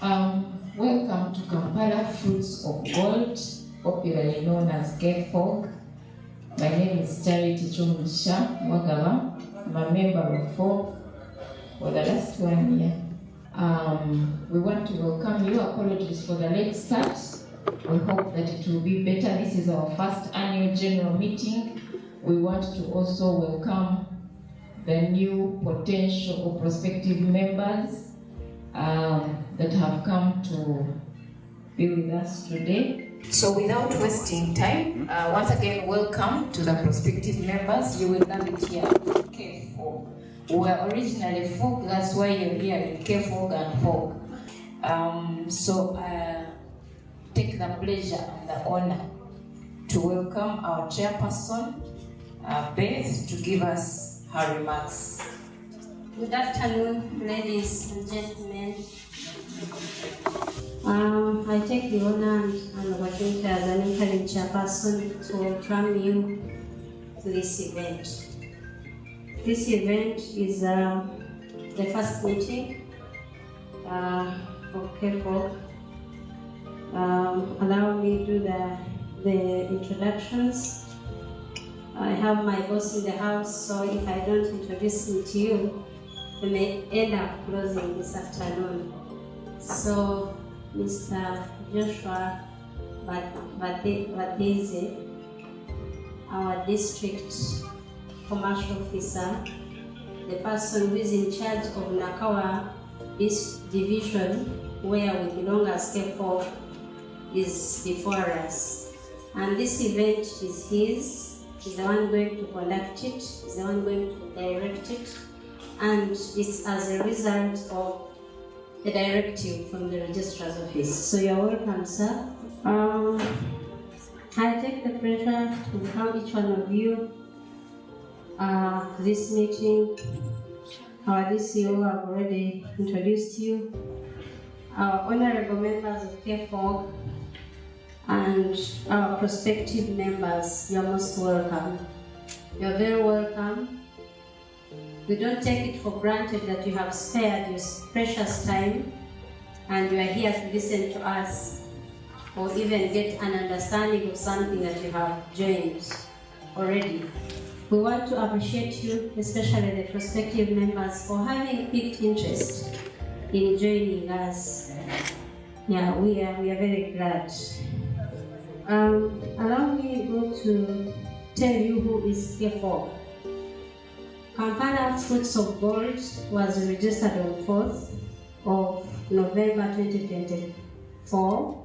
Welcome to Kampala Fruits of Gold, popularly known as KFOG. My name is Charity Chumugisha Mwagaba. I'm a member of FOG for the last 1 year. We want to welcome you. Apologies for the late start. We hope that it will be better. This is our first annual general meeting. We want to also welcome the new potential or prospective members that have come to be with us today. So without wasting time, once again, welcome to the prospective members. You will have it here at KFOG. We were originally FOG, that's why you're here in KFOG and FOG. So take the pleasure and the honor to welcome our chairperson, Beth, to give us her remarks. Good afternoon, ladies and gentlemen. I take the honor and opportunity as an interim chairperson to welcome you to this event. This event is the first meeting of KFOG. Allow me to do the introductions. I have my boss in the house, so if I don't introduce him to you, we may end up closing this afternoon. So, Mr. Joshua Badeze, our district commercial officer, the person who is in charge of Nakawa, this division where we belong as KFOG, is before us. And this event is his. He's the one going to conduct it, he's the one going to direct it, and it's as a result of the directive from the registrar's office. So you're welcome, sir. I take the pleasure to welcome each one of you this meeting. Our DCO have already introduced you. Our honorable members of KFOG and our prospective members, you're most welcome. You're very welcome. We don't take it for granted that you have spared your precious time and you are here to listen to us or even get an understanding of something that you have joined already. We want to appreciate you, especially the prospective members, for having piqued interest in joining us. Yeah, we are very glad. Allow me to tell you who is KFOG. Kampala Fruits of Gold was registered on 4th of November 2024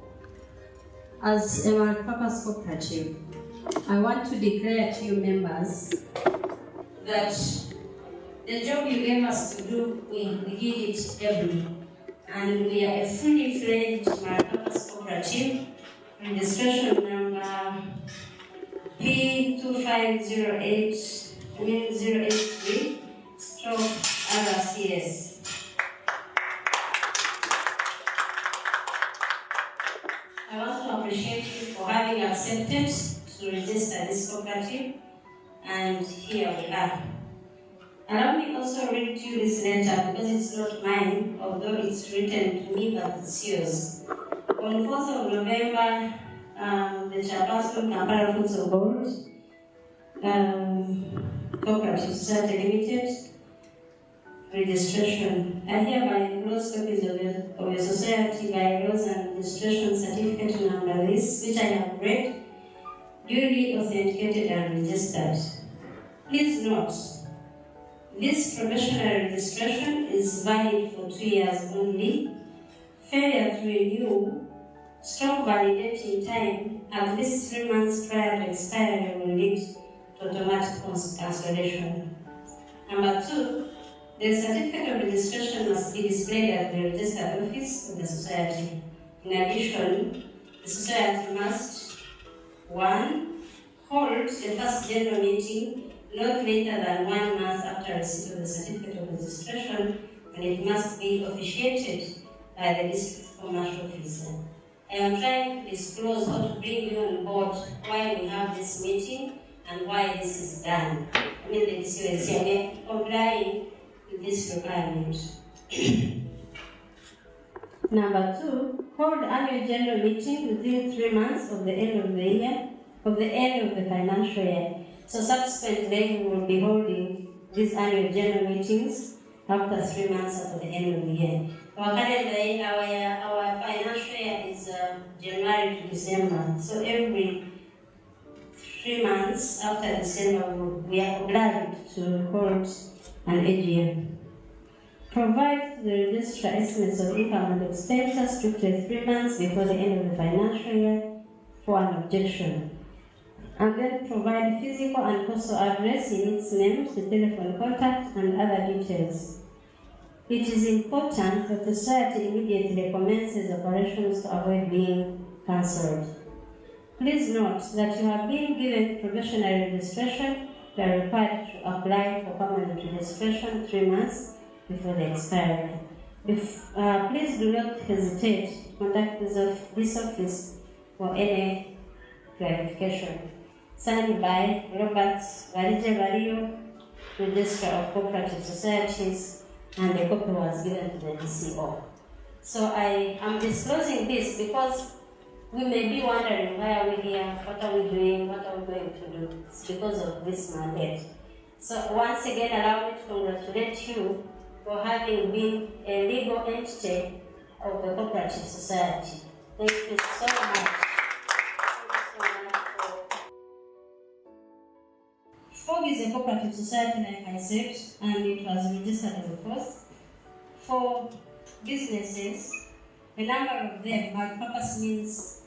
as a multi-purpose cooperative. I want to declare to you members that the job you gave us to do, we did it ably, and we are a fully fledged multi-purpose cooperative. Registration number P2508 083 /RCS. I want to appreciate you for having accepted to register this cooperative, and here we are. Allow me also to read to you this letter because it's not mine, although it's written to me, but it's yours. On 4th of November, the chairperson, Kampala Fruits of Gold, Cooperative Society Limited, registration. I hereby enclose copies of your society bylaws and registration certificate number this, which I have read, duly authenticated and registered. Please note, this provisional registration is valid for 2 years only. Failure to renew, validating time at least 3 months prior to expiry will lead to automatic cancellation. Number 2, the certificate of registration must be displayed at the registered office of the society. In addition, the society must 1. Hold the first general meeting not later than 1 month after receipt of the certificate of registration, and it must be officiated by the district commercial officer. I am trying to disclose or to bring you on board why we have this meeting and why this is done. I mean, the DCO is here complying with this requirement. Number 2, hold annual general meeting within 3 months of the end of the year, of the end of the financial year. So subsequently, we will be holding these annual general meetings after 3 months after the end of the year. Our calendar year, our financial year is January to December. So every 3 months after December, we are obliged to hold an AGM. Provide the registrar estimates of income and expenditure strictly 3 months before the end of the financial year for an objection. And then provide physical and postal address in its name, the telephone contact, and other details. It is important that the society immediately commences operations to avoid being cancelled. Please note that you have been given probationary registration. You are required to apply for permanent registration 3 months before the expiry. Please do not hesitate to contact this office for any clarification. Signed by Robert Varije Vario, Registrar of Cooperative Societies, and the copy was given to the DCO. So I am disclosing this because we may be wondering, why are we here, what are we doing, what are we going to do? It's because of this mandate. So once again, allow me to congratulate you for having been a legal entity of the Cooperative Society. Thank you so much. KFOG is a cooperative society, like I said, and it was registered on the 1st. For businesses, a number of them, multi-purpose means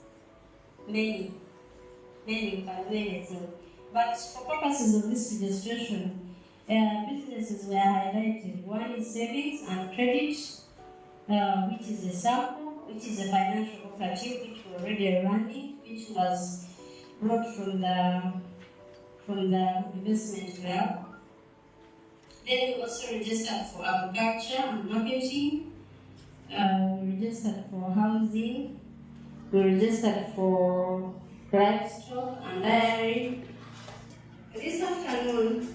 many can do anything. But for purposes of this registration, businesses were highlighted. One is savings and credit, which is a sample, which is a financial cooperative which we're already running, which was brought from the investment club. Then we also registered for agriculture and marketing. We registered for housing. We registered for livestock and dairy. This afternoon,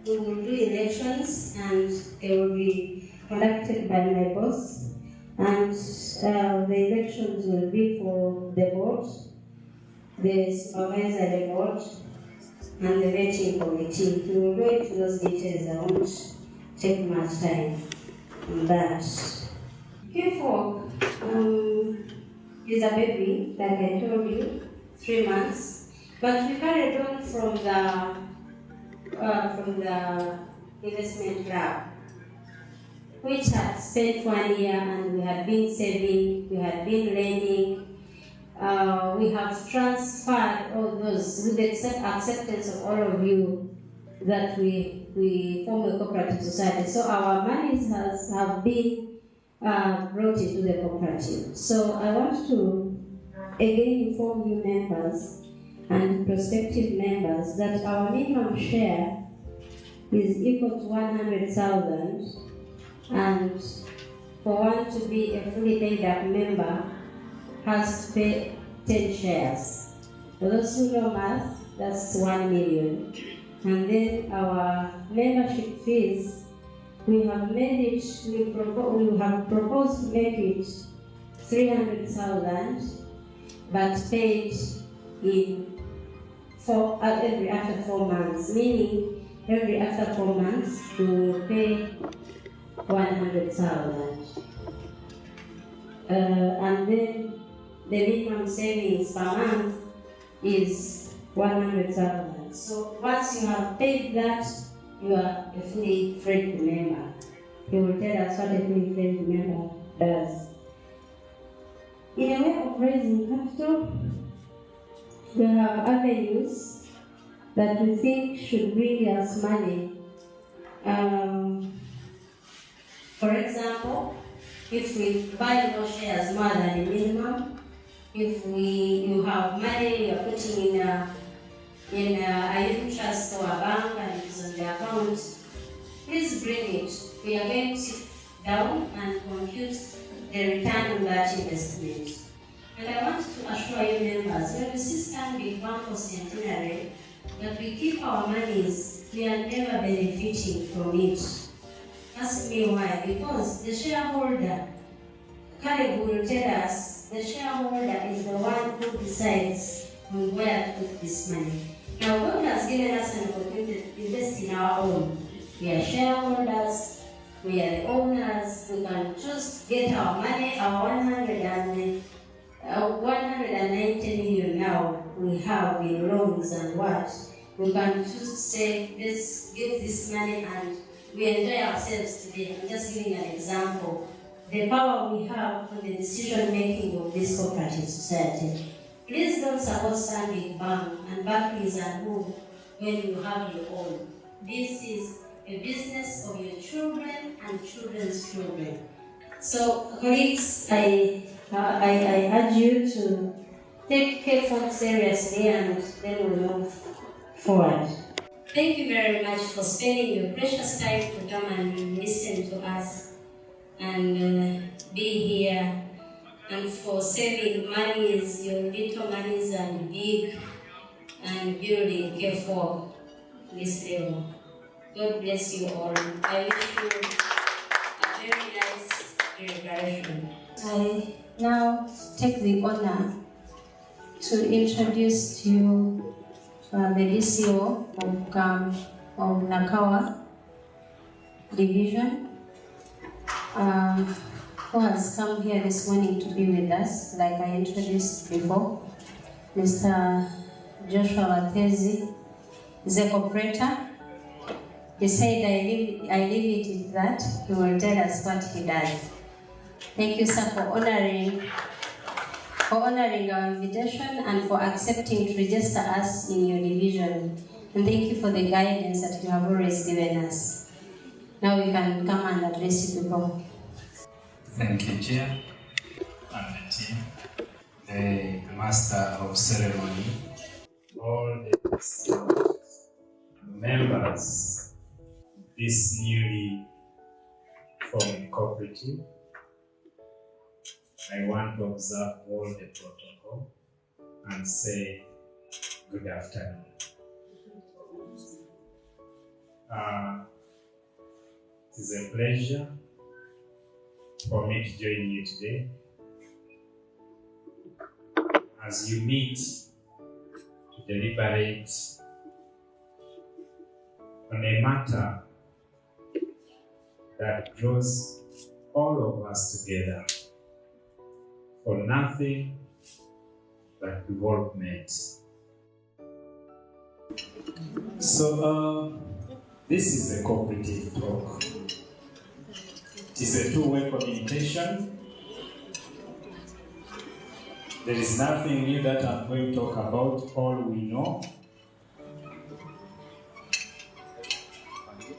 we will do elections, and they will be conducted by my boss. And the elections will be for the board, the supervisory board, and the vetting committee. We will go into those details. I won't take much time on that. KFOG is a baby, like I told you, 3 months. But we carried on from the investment club, which had spent 1 year, and we had been saving, we had been lending. We have transferred all those with the acceptance of all of you that we form a cooperative society. So our monies have been brought into the cooperative. So I want to again inform you members and prospective members that our minimum share is equal to 100,000, and for one to be a fully paid up member has to pay 10 shares. For those who know math, that's 1 million. And then our membership fees, we have proposed to make it 300,000, but paid after 4 months, meaning every after 4 months we will pay 100,000. And then the minimum savings per month is 100,000. So once you have paid that, you are a fully fledged member. He will tell us what a fully fledged member does. In a way of raising capital, we have avenues that we think should bring us money. For example, if we buy more shares more than the minimum, if you have money you're putting in a unit trust or a bank and it's on the account, please bring it. We are going to sit down and compute the return on that investment. And I want to assure you members, when we stand with one centenary, that we keep our monies, we are never benefiting from it. Ask me why. Because the shareholder carried Cooperative will tell us the shareholder is the one who decides on where to put this money. Now, God has given us an opportunity to invest in our own. We are shareholders, we are the owners, we can choose to get our money, our 190 million now we have in loans and what. We can choose to say, let's give this money and we enjoy ourselves today. I'm just giving an example. The power we have on the decision making of this cooperative society. Please don't support standing bank and bank is a move when you have your own. This is a business of your children and children's children. So, colleagues, I urge you to take KFOG seriously and then we'll move forward. Thank you very much for spending your precious time to come and listen to us and be here, and for saving monies, your little monies and big, and building KFOG this level. God bless you all. I wish you a very nice celebration. I now take the honor to introduce to you the DCO of Nakawa Division, who has come here this morning to be with us, like I introduced before. Mr. Joshua Watezi is a cooperator. He said, I leave it at that. He will tell us what he does. Thank you, sir, for honoring our invitation and for accepting to register us in your division. And thank you for the guidance that you have always given us. Now we can come and address you people. Thank you, Chair, and the team, the Master of Ceremony, all the members of this newly formed cooperative. I want to observe all the protocol and say good afternoon. It is a pleasure for me to join you today as you meet to deliberate on a matter that draws all of us together for nothing but development. So this is a cooperative talk. It is a two-way communication. There is nothing new that I'm going to talk about, all we know.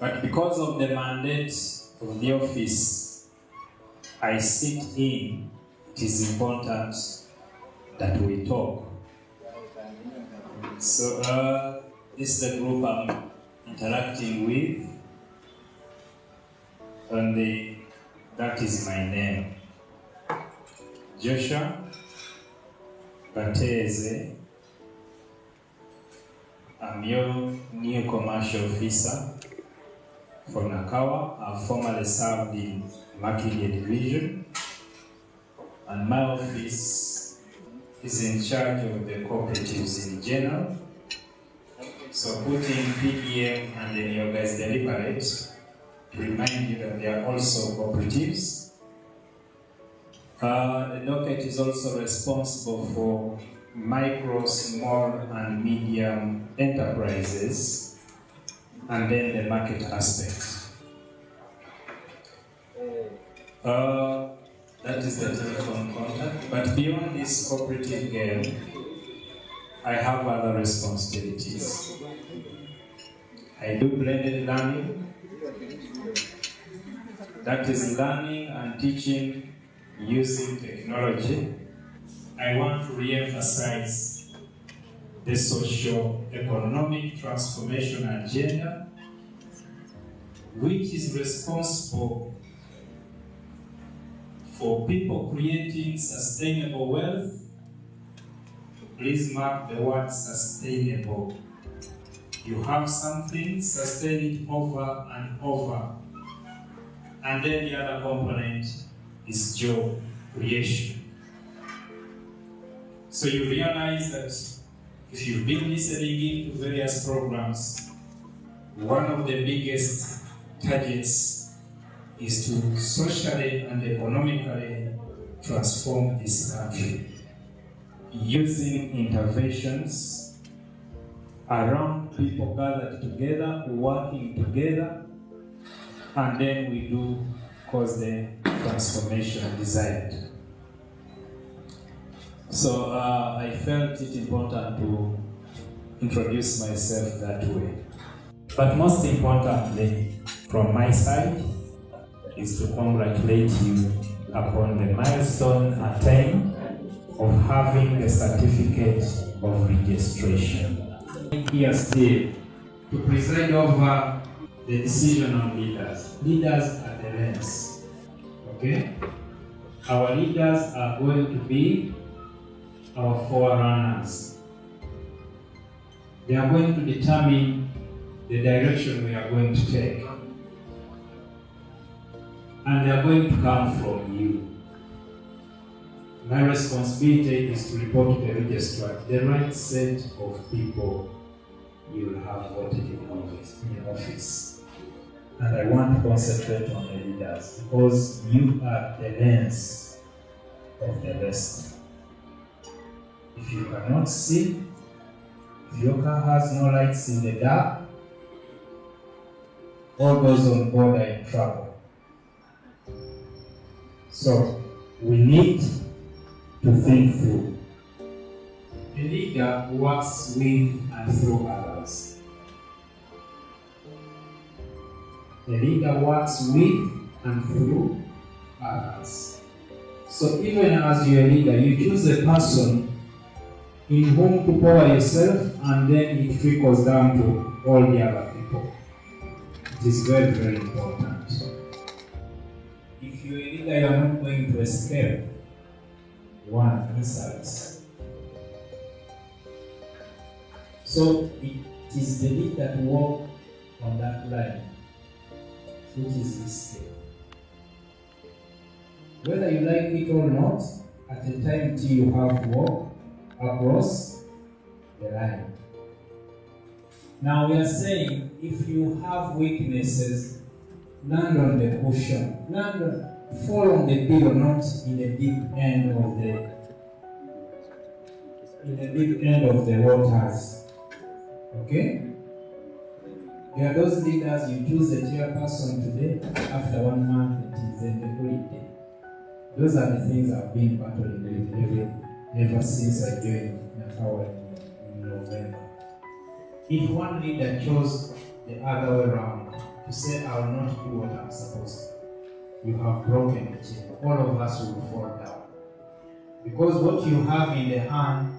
But because of the mandate of the office I sit in, it is important that we talk. So this is the group I'm interacting with, and that is my name. Joshua Watezi. I'm your new commercial officer for Nakawa. I've formerly served in Makindye Division, and my office is in charge of the cooperatives in general. So putting PDM and then your guys deliberate to remind you that they are also cooperatives. The docket is also responsible for micro, small, and medium enterprises, and then the market aspect. That is the telephone contact. But beyond this cooperative game, I have other responsibilities. I do blended learning. That is learning and teaching using technology. I want to re-emphasize the socio-economic transformation agenda, which is responsible for people creating sustainable wealth. Please mark the word sustainable. You have something, sustain it over and over. And then the other component is job. creation. So you realize that if you've been listening into various programs, one of the biggest targets is to socially and economically transform this country using interventions around people gathered together, working together, and then we do cause the transformation desired. So I felt it important to introduce myself that way. But most importantly, from my side, is to congratulate you upon the milestone attained of having the certificate of registration. Here still, to preside over the decision on leaders. Leaders are the lens, okay? Our leaders are going to be our forerunners. They are going to determine the direction we are going to take. And they are going to come from you. My responsibility is to report to the registrar the right set of people you will have voted in office. And I want to concentrate on the leaders because you are the lens of the rest. If you cannot see, if your car has no lights in the dark, all those on board are in trouble. So we need to think through. A leader works with and through others. A leader works with and through others. So even as you're a leader, you choose a person in whom to pour yourself, and then it trickles down to all the other people. It is very, very important. If you're a leader, you're not going to escape one insults. So it is the leader to walk on that line, which is risky. Whether you like it or not, at the time till you have to walk across the line. Now we are saying, if you have weaknesses, land on the cushion, fall on the pillow, not in the deep end of the waters. Okay? There are those leaders, you choose a chairperson today, after 1 month it is a holiday. Those are the things I've been battling with ever since I joined Kampala in November. If one leader chose the other way around, to say I will not do what I'm supposed to, you have broken the chain. All of us will fall down. Because what you have in the hand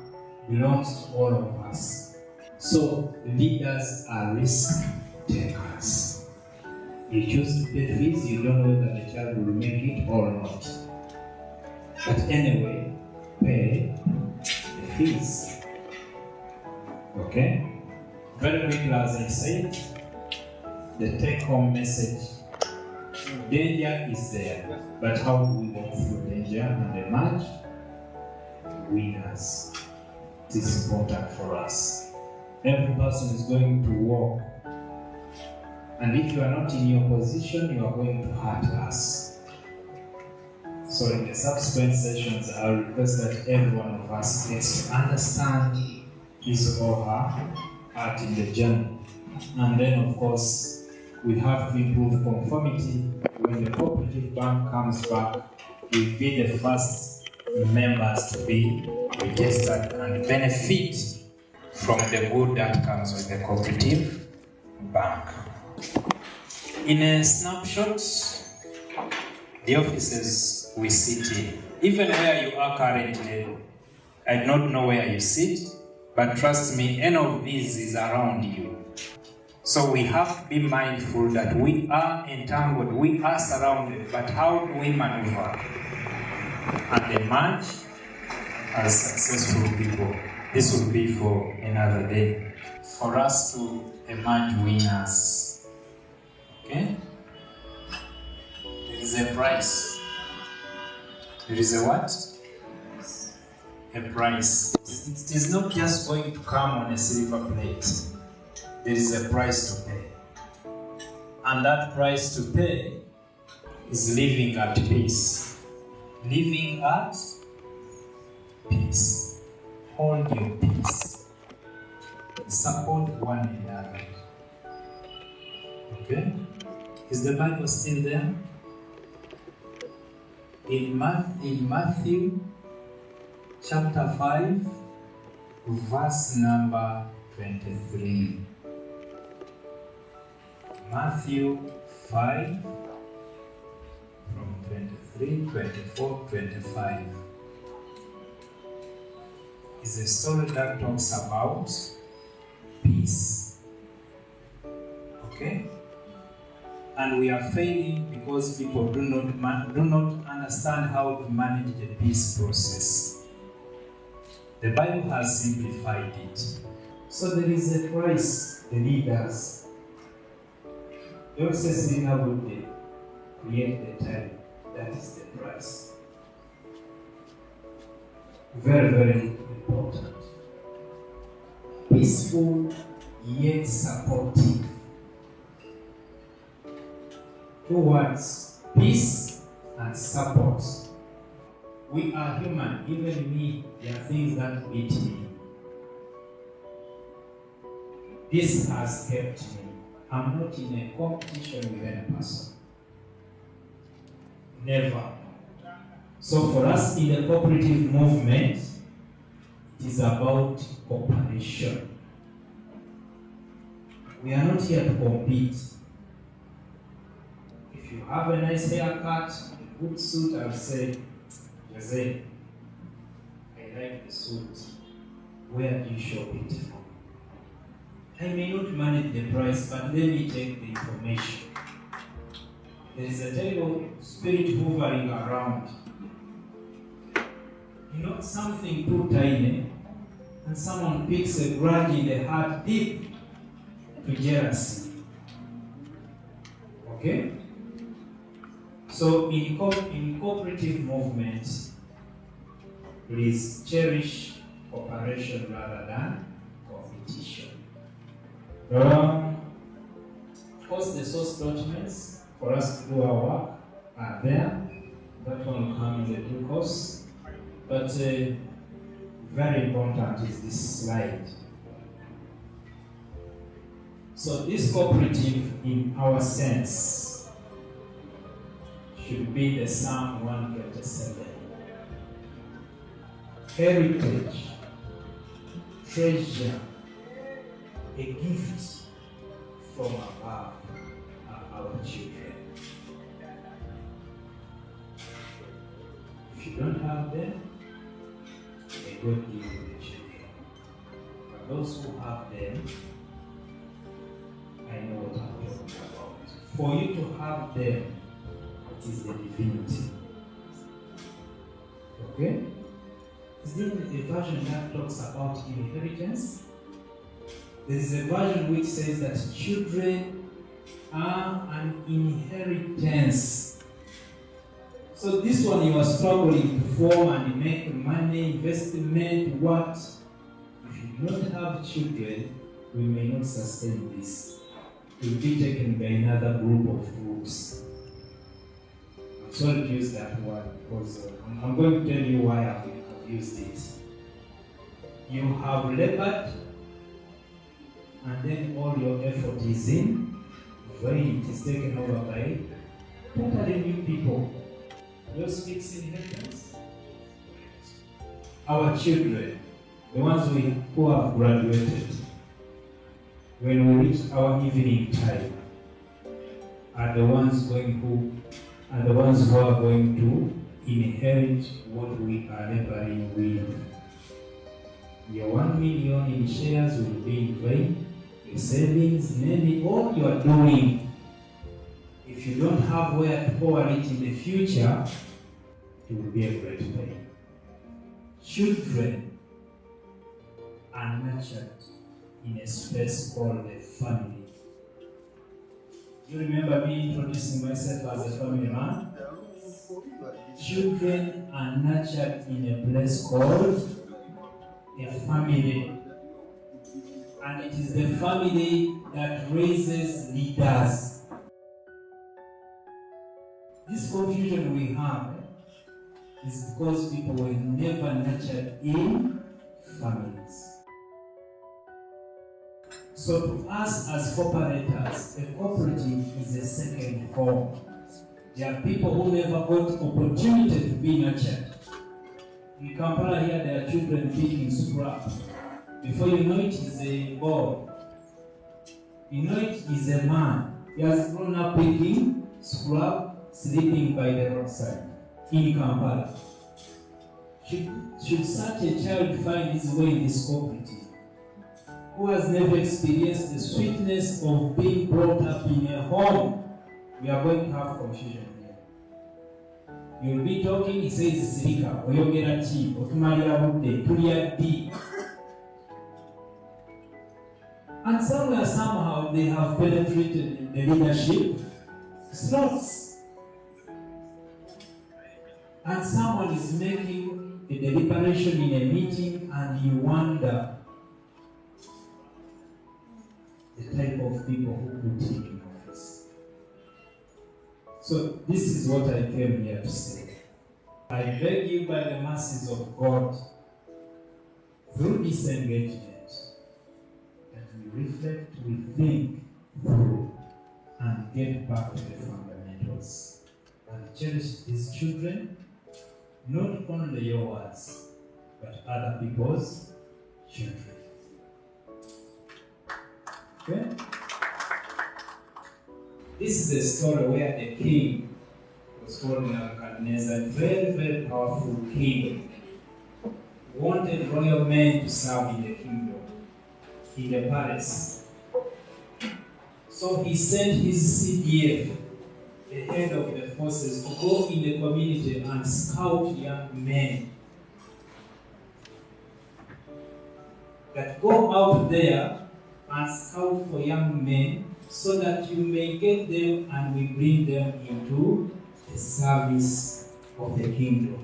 belongs to all of us. So leaders are risk takers. You choose to pay fees, you don't know whether the child will make it or not. But anyway, pay the fees. Okay? Very quickly, as I said, the take-home message: danger is there, but how do we go through danger and emerge winners? It is important for us. Every person is going to walk, and if you are not in your position, you are going to hurt us. So in the subsequent sessions, I will request that every one of us gets to understand his or her part in the journey. And then, of course, we have to improve conformity. When the Cooperative Bank comes back, we'll be the first members to be registered and benefit from the good that comes with the Cooperative Bank. In a snapshot, the offices we sit in, even where you are currently, I do not know where you sit, but trust me, any of these is around you. So we have to be mindful that we are entangled, we are surrounded, but how do we maneuver and emerge as successful people? This will be for another day. For us to emerge winners, okay? There is a price. There is a what? A price. It is not just going to come on a silver plate. There is a price to pay. And that price to pay is living at peace. Living at peace. Hold your peace. Support one another. Okay? Is the Bible still there? In Matthew chapter 5, verse number 23. Matthew 5, from 23, 24, 25. Is a story that talks about peace. Okay? And we are failing because people do not understand how to manage the peace process. The Bible has simplified it. So there is a price the leaders. Don't say Serena would create the time. That is the price. Very, very important. Peaceful yet supportive. 2 words, peace and support. We are human, even me, there are things that beat me. This has kept me. I'm not in a competition with any person. Never. So for us in the cooperative movement, it is about cooperation. We are not here to compete. If you have a nice haircut, a good suit, I'll say, Jose, I like the suit. Where do you shop it from? I may not manage the price, but let me take the information. There is a terrible spirit hovering around. You know, something too tiny, and someone picks a grudge in the heart deep to jealousy. Okay? So in cooperative movement, please cherish cooperation rather than competition. Of course, the source documents for us to do our work are there. That one will come in the due course. But very important is this slide. So this cooperative, in our sense, should be the Psalm 127. Heritage, treasure, a gift from above are our children. If you don't have them, may God give you the children. But those who have them, I know what I'm talking about. For you to have them, it is the divinity. Okay? Is there a version that talks about inheritance? There is a version which says that children are an inheritance. So this one you are struggling to form and make money, investment, what? If you don't have children, we may not sustain this. It will be taken by another group of groups. I'm sorry to use that word because I'm going to tell you why I've used it. You have labored, and then all your effort is in vain. It is taken over by totally new people. Those speaks inheritance. Our children, the ones who have graduated, when we reach our evening time, are the ones who are going to inherit what we are laboring with. Your 1 million in shares will be in vain. Your savings, maybe all you are doing. If you don't have where to pour it in the future, it will be a great pain. Children are nurtured in a space called the family. You remember me introducing myself as a family man? children are nurtured in a place called a family. And it is the family that raises leaders. This confusion we have is because people were never nurtured in families. So to us as cooperators, a cooperative is a second home. There are people who never got opportunity to be nurtured. In Kampala here, there are children picking scrap. Before you know it, he's a boy. You know it, he's a man. He has grown up picking scrap, sleeping by the roadside in Kampala. Should such a child find his way in this cooperative, who has never experienced the sweetness of being brought up in a home, we are going to have confusion here. You'll be talking, he says, Sirika, Oyogera Chi, Otumalia Bude, Tulia D. And somewhere, somehow, they have penetrated in the leadership slots. And someone is making a deliberation in a meeting, and you wonder the type of people who could take in office. So this is what I came here to say. I beg you by the mercies of God, through this engagement, that we reflect, we think through, and get back to the fundamentals. And cherish these children, not only yours, but other people's children. Okay? This is a story where the king was called Nebuchadnezzar, a very, very powerful king, wanted royal men to serve in the kingdom, in the palace. So he sent his CDF, the head of the forces, to go in the community and scout young men. That go out there and scout for young men so that you may get them and we bring them into the service of the kingdom.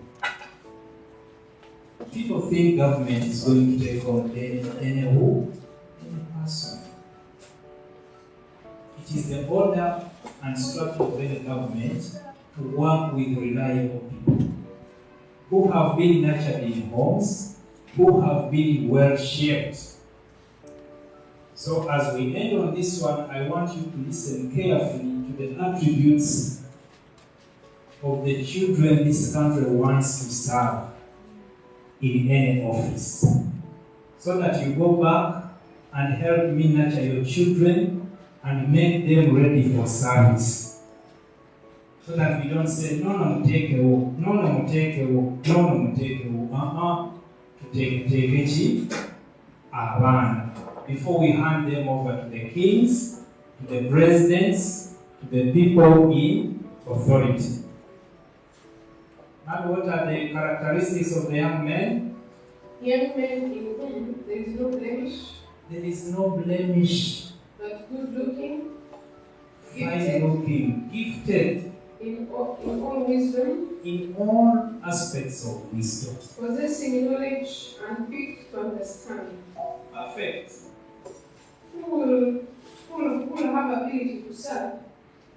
People think government is going to take on any person. It is the order and structure of the government to work with reliable people who have been nurtured in homes, who have been well shaped. So as we end on this one, I want you to listen carefully to the attributes of the children this country wants to serve in any office. So that you go back and help me nurture your children and make them ready for service. So that we don't say, no, take a walk, no, take a walk, no, take a walk, to take a run. Before we hand them over to the kings, to the presidents, to the people in authority. And what are the characteristics of the young men? Young men in whom there is no blemish. There is no blemish. But good looking, Fine looking, gifted in all wisdom, in all aspects of wisdom. possessing knowledge and quick to understand. Perfect. Who will have ability to serve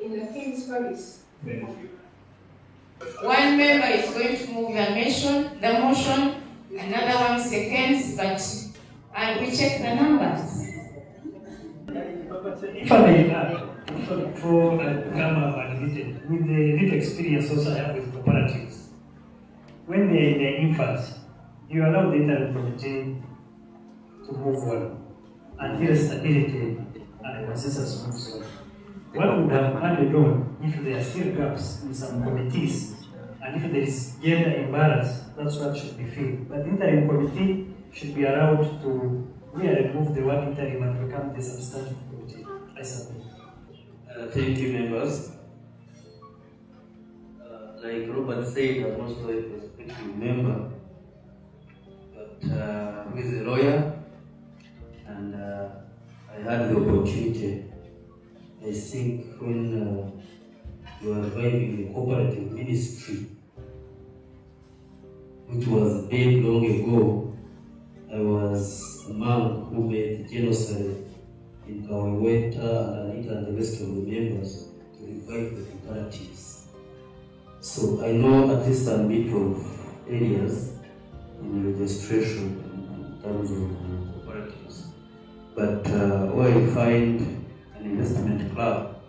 in the king's palace. Thank you. One member is going to move the motion, another one seconds, and we check the numbers. If I may add, before I become validated, with the little experience also I have with cooperatives, when they're in the infants, you allow the interim committee to move on until stability and consensus moves on. What would have added on if there are still gaps in some committees and if there is gender imbalance, that's what should be filled. But the interim committee should be allowed to really remove the word interim and become the substantive committee. I support. Thank you, members. Like Robert said, I'm also a prospective member, but who is a lawyer, and I had the opportunity. I think when you are reviving the cooperative ministry, which was dead long ago. I was a man who made genocide in Kaweweta and Anita and the rest of the members to revive the cooperatives. So I know at least a bit of areas in registration in terms of cooperatives. But where I find an investment club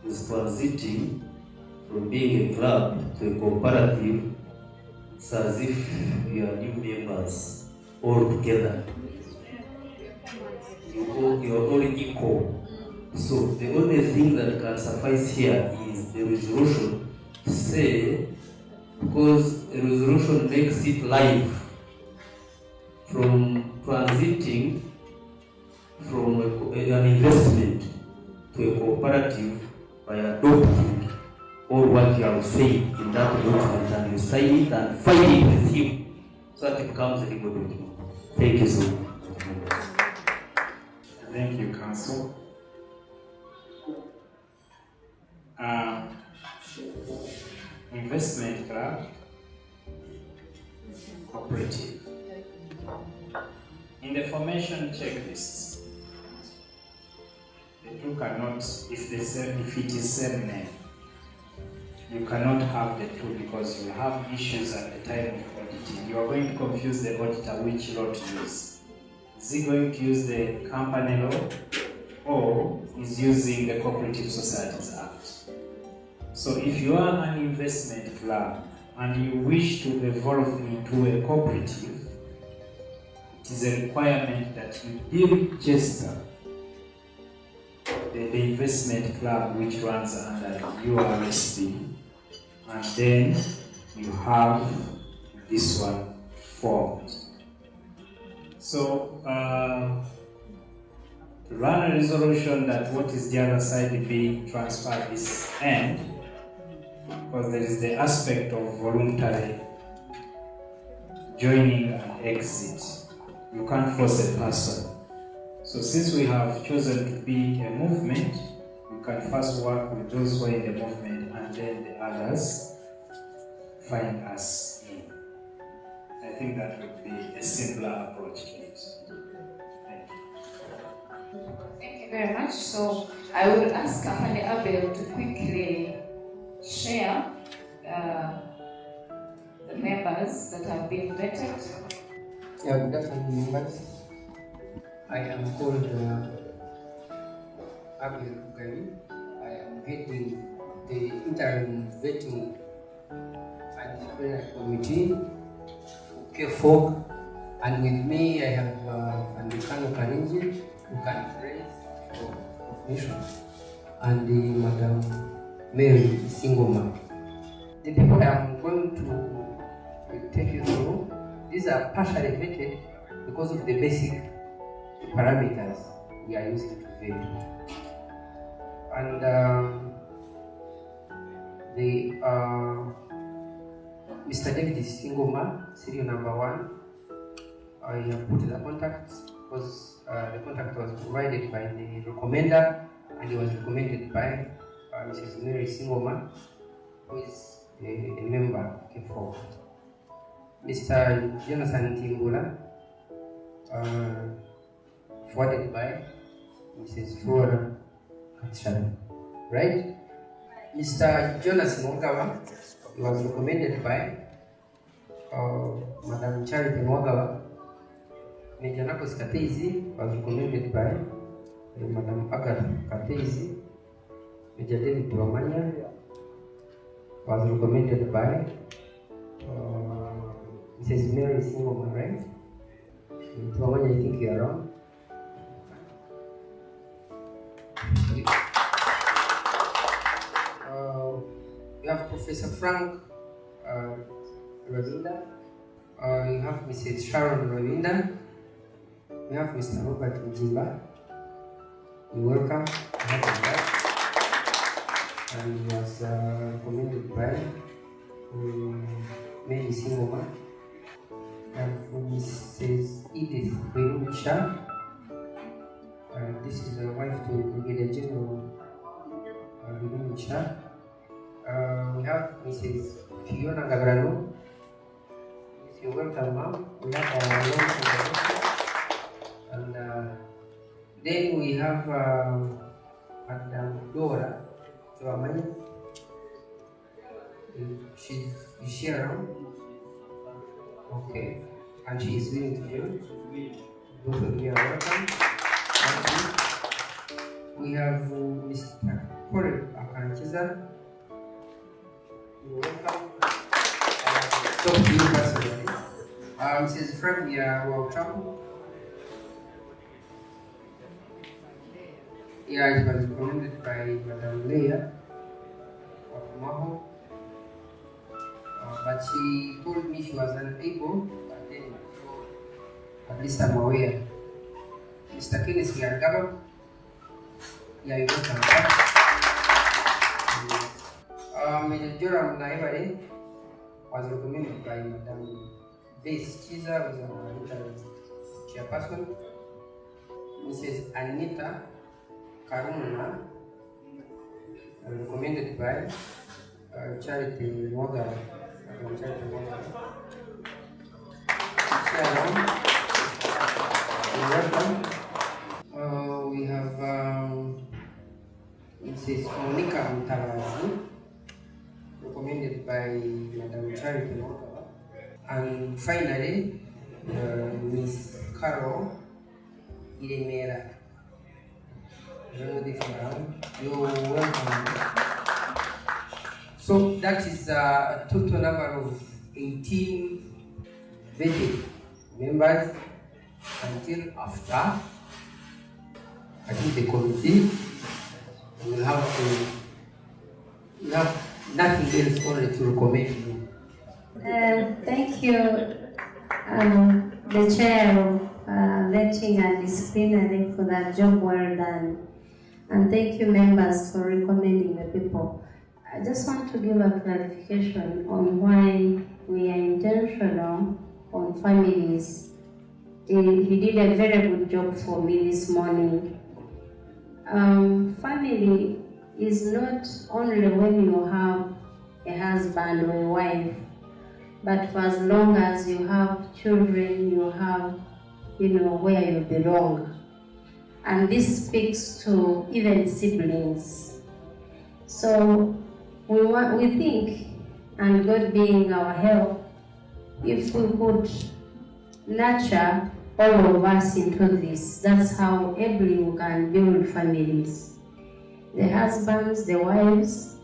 is transiting from being a club to a cooperative. It's as if we are new members all together. You are all equal. So the only thing that can suffice here is the resolution to say, because the resolution makes it live, from transiting from an investment to a cooperative by adopting all what you have said in that document, and you sign it and file it with him so that it becomes a legal document. Thank you so much. Thank you, Council. Investment club, cooperative. In the formation checklists, the two cannot, if it is same name, you cannot have the two because you have issues at the time of auditing. You are going to confuse the auditor which law to use. Is he going to use the company law or is using the Cooperative Societies Act? So if you are an investment club and you wish to evolve into a cooperative, it is a requirement that you deregister the investment club which runs under URSP, and then you have this one formed. So to run a resolution that what is the other side being transferred is end, because there is the aspect of voluntary joining and exit. You can't force a person. So since we have chosen to be a movement, we can first work with those who are in the movement and then the others find us in. I think that would be a simpler approach to it. Thank you. Thank you very much. So I will ask Afande Abel to quickly share the members that have been vetted. Yeah, good afternoon, members. I am called Abel Kugari. I am heading the interim vetting and disciplinary committee, KFOG, and with me I have Andikano Karinji, who can pray for mission, and Madam Mary Singoma. The people I am going to take you through, these are partially vetted because of the basic parameters we are using to vet. And Mr. David Singoma, serial number 1. I have put the contact because the contact was provided by the recommender and he was recommended by Mrs. Mary Singoma, who is a member of KFOG. Mr. Jonathan Timbula, forwarded by Mrs. Flora Katshan. Right? Mr. Jonas Mwagawa, he was recommended by Madam Charity Mwagawa. Major Nakos Katezi was recommended by Madam Agatha Katezi. Major David Wamanya was recommended by Mrs. Mary Singoma, right? Wamanya, I think you are wrong. You have Professor Frank Ravinda. You have Mrs. Sharon Ravinda. You have Mr. Robert Mjimba. You're welcome. And he was recommended by Mary Singoma. And Mrs. Edith Berucha. This is a wife to Brigadier General Berucha. We have Mrs. Fiona Gabrano. You're welcome, ma'am. We have our long and then we have Madam Dora Tuamani. Is she around? Okay. And she is willing to join. Both of you are welcome. We have Mr. Cooperative Akanchiza. You're welcome. Talk to you personally. Mrs. Fred, you are welcome. Yeah, it was recommended by Madam Leah of Maho. But she told me she was unable, but then at least I'm aware. Mr. Kenneth Yagaba, yeah, you welcome. Major Joram Naibare was recommended by Madam Bess Chiza, who is our chairperson. Mrs. Anita Karuna, recommended by Charity Moga. We have Mrs. Monica Mutavazi, recommended by Madam Charity Moga. And finally, Miss Carol Iremera. You're welcome. So that is a total number of 18 vetted members until after I think the committee will have nothing else only to recommend you. Thank you, the chair of vetting and disciplinary for that job well done. And thank you members for recommending the people. I just want to give a clarification on why we are intentional on families. He did a very good job for me this morning. Family is not only when you have a husband or a wife, but for as long as you have children, you have, where you belong. And this speaks to even siblings. So we think, and God being our help, if we could nurture all of us into this, that's how every we can build families. The husbands, the wives,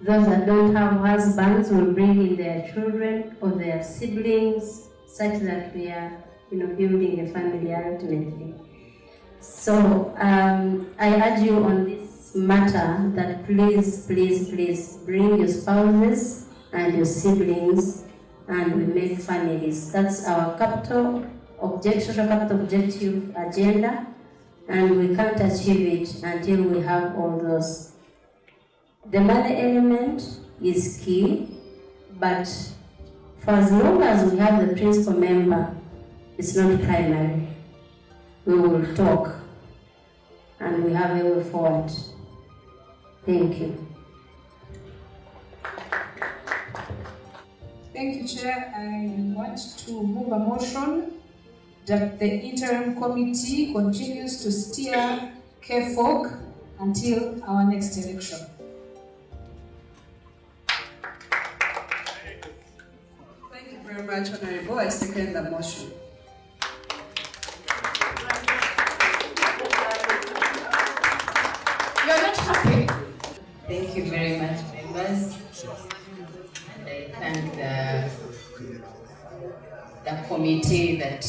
those that don't have husbands will bring in their children or their siblings, such that we are, building a family ultimately. So I urge you on this matter that please bring your spouses and your siblings and we make families. That's our capital objective agenda, and we can't achieve it until we have all those. The money element is key, but for as long as we have the principal member, it's not primary. We will talk and we have a way forward. Thank you. Thank you, Chair. I want to move a motion that the interim committee continues to steer KFOG until our next election. Thank you very much, Honorable. I second the motion. You're not happy? Thank you very much, members. And I thank the committee that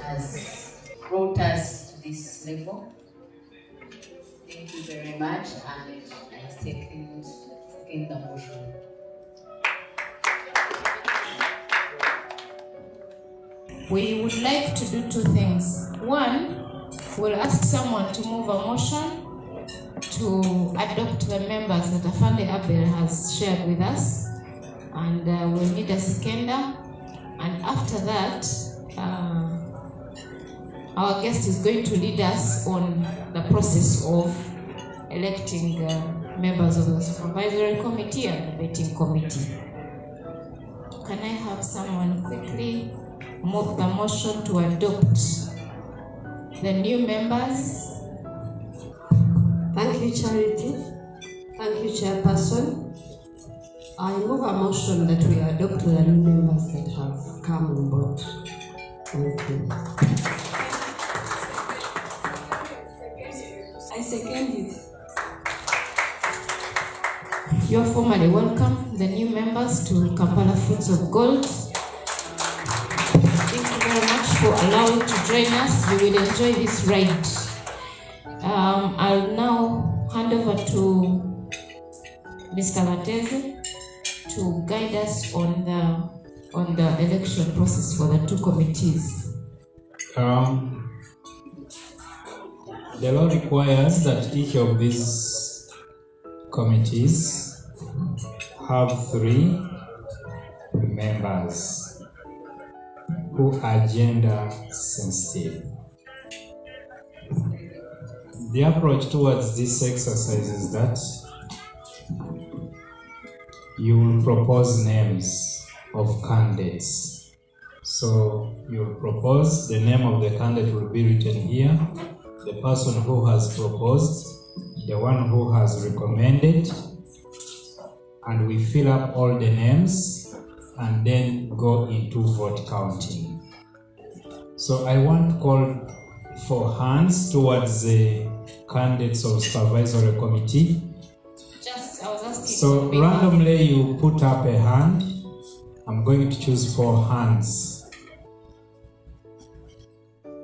has brought us to this level. Thank you very much, and I second the motion. We would like to do two things. One, we'll ask someone to move a motion to adopt the members that Afande Abel has shared with us, and we'll need a seconder. And after that, our guest is going to lead us on the process of electing members of the supervisory committee and the vetting committee. Can I have someone quickly move the motion to adopt the new members? Thank you, Charity. Thank you, Chairperson. I move a motion that we adopt the new members that have come on board. Thank you. I second it. You're formally welcome, the new members, to Kampala Fruits of Gold. Thank you very much for allowing to join us. You will enjoy this ride. I'll now hand over to Mr. Lateze to guide us on the election process for the two committees. The law requires that each of these committees have 3 members who are gender sensitive. The approach towards this exercise is that you will propose names of candidates. So you will propose, the name of the candidate will be written here, the person who has proposed, the one who has recommended, and we fill up all the names and then go into vote counting. So I want to call for hands towards the candidates of supervisory committee. I was asking. So randomly you put up a hand. I'm going to choose 4 hands.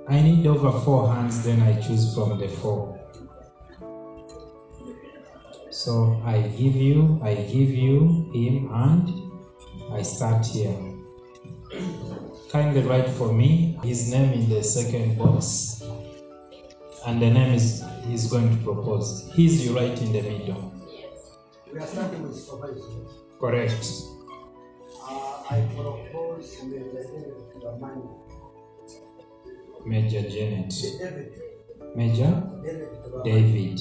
I need over 4 hands, then I choose from the 4. So I give you him, and I start here. Kindly write for me his name in the second box, and the name he's going to propose. His you write in the middle. We are starting with supervisor. Correct. I propose Major Janet. David. Major David.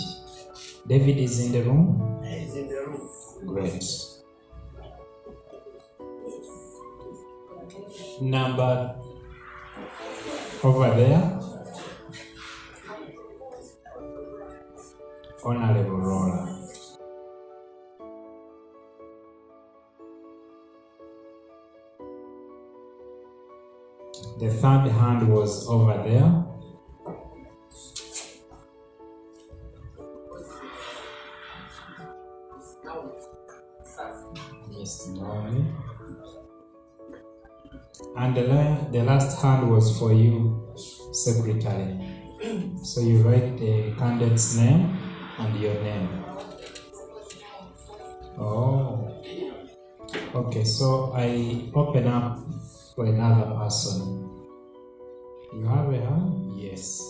David is in the room? He's in the room. Great. Number over there. Honorable Roller. The third hand was over there. Yes, Naomi. And the last hand was for you, Secretary. So you write the candidate's name and your name. Oh. Okay, so I open up for another person. You have a hand? Yes.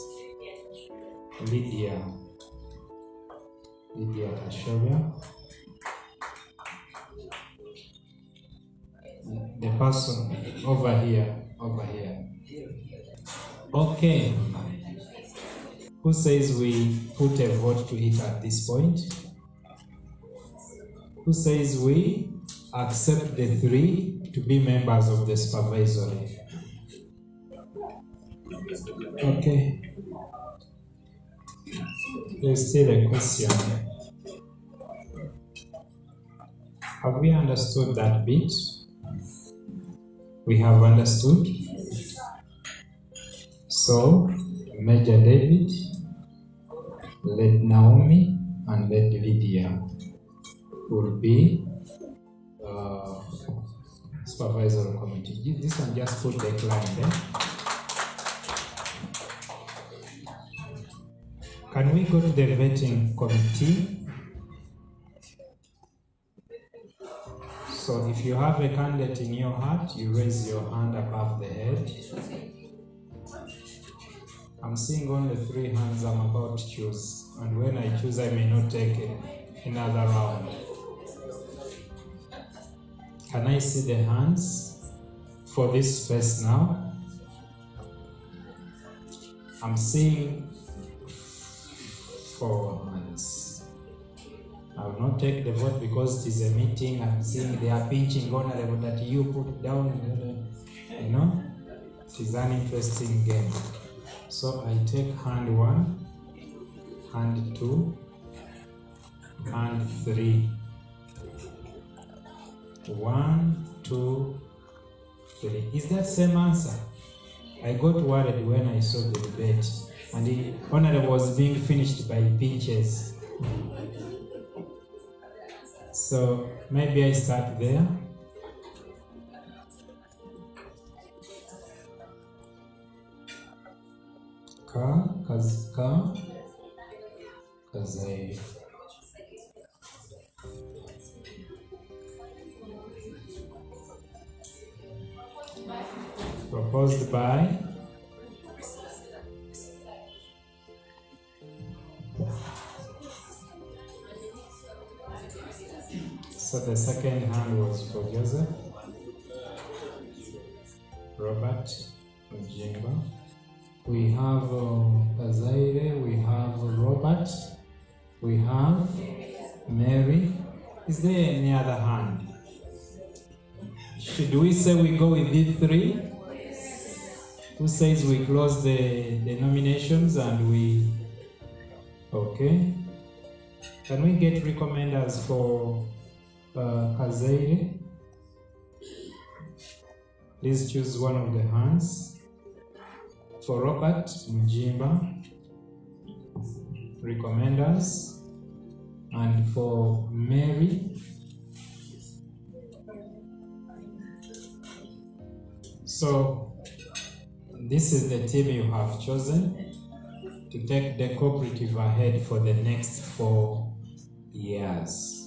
Lydia Kashovia. The person over here. Okay. Who says we put a vote to it at this point? Who says we accept the 3 to be members of the supervisory? Okay. There's still a question. Have we understood that bit? We have understood. So, Major David, let Naomi, and let Lydia will be supervisory committee. This one just put the client there. Can we go to the vetting committee? So if you have a candidate in your heart, you raise your hand above the head. I'm seeing only 3 hands I'm about to choose. And when I choose, I may not take another round. Can I see the hands for this space now? I'm seeing 4 hands. I will not take the vote because it is a meeting. I'm seeing they are pinching honorable that you put down. You know, it is an interesting game. So I take hand 1, hand 2, hand 3. 1, 2, 3. Is that same answer? I got worried when I saw the debate, and the honorable was being finished by pinches. So maybe I start there. Kazai. Proposed by so the second hand was for Joseph, Robert, Mjimba. We have Azaire, we have Robert, we have Mary. Is there any other hand? Should we say we go with these 3? Who says we close the nominations and we... Okay. Can we get recommenders for Kazaire? Please choose one of the hands. For Robert Mjimba, recommenders. And for Mary, so this is the team you have chosen to take the cooperative ahead for the next 4 years.